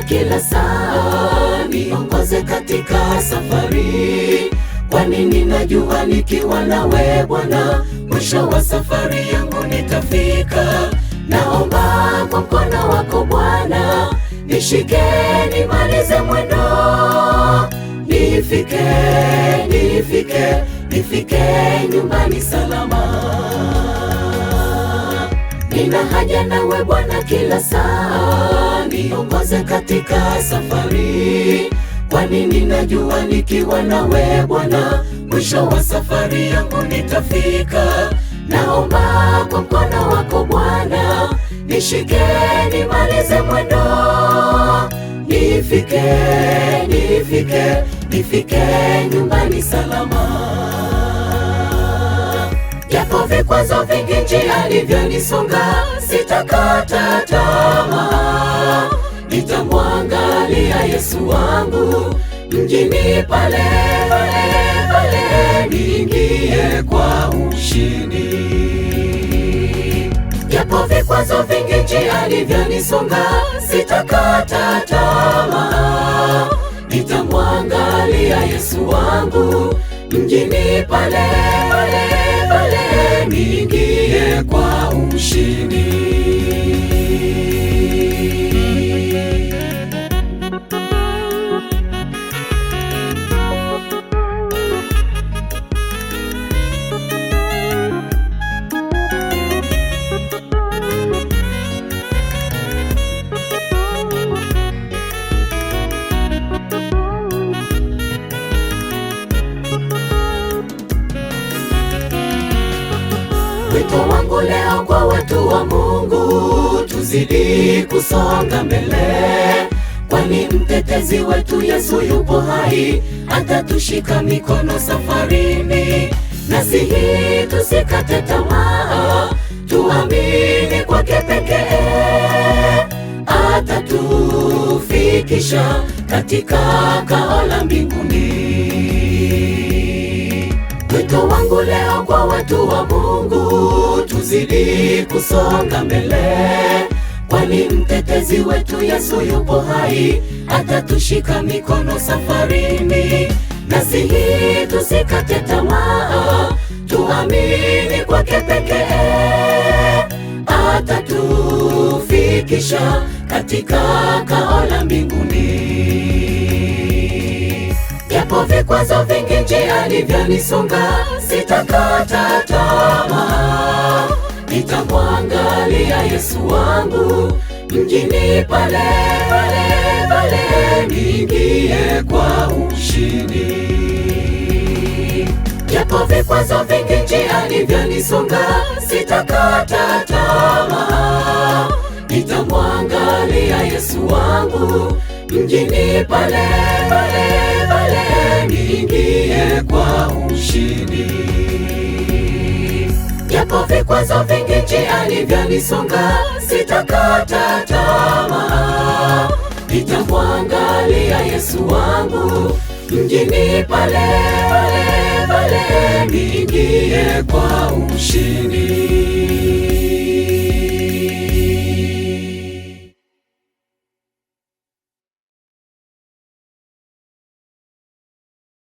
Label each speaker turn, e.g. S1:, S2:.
S1: kila saa, niongoze katika safari, kwani ninajua nikiwa nawe Bwana, mwisho wa safari yangu nitafika. Naomba kwa mkono wako Bwana, nishike nimalize mwendo, nifike nyumbani salama. Nina haja nawe Bwana kila saa, niongoze katika safari, kwani ninajua nikiwa nawe Bwana, mwisho wa safari yangu nitafika. Naomba kwa mkono wako Bwana, nishike nimalize mwendo, nifike nyumbani salama. Japo vikwazo vingi njia ilivyonisonga, sitakata tamaa, nitamwangalia Yesu wangu mjini pale, niingie kwa ushindi. Japo vikwazo vingi njia ilivyonisonga, sitakata tamaa, nitamwangalia Yesu wangu mjini pale, niingie kwa ushindi. Wito wangu leo kwa watu wa Mungu, tuzidi kusonga mbele, kwani mtetezi wetu Yesu yupo hai, atatushika mikono safarini. Nasihi tusikate tamaa, tuamini kwake pekee, atatufikisha katika kao la mbinguni. Wito wangu leo kwa watu wa Mungu, tuzidi kusonga mbele, kwani mtetezi wetu Yesu yupo hai, atatushika mikono safarini. Nasihi tusikate tamaa, tuamini kwake pekee, atatufikisha katika kao la mbinguni. Japo vikwazo vingi njia ilivyonisonga, sitakata tamaa, nitamwangalia Yesu wangu mjini pale, niingie kwa ushindi. Japo vikwazo vingi njia ilivyonisonga, sitakata tamaa, nitamwangalia Yesu wangu mjini pale, niingie kwa ushindi. Japo vikwazo vingi njia ilivyonisonga, sitakata tamaa, nitamwangalia Yesu wangu mjini pale, niingie kwa ushindi.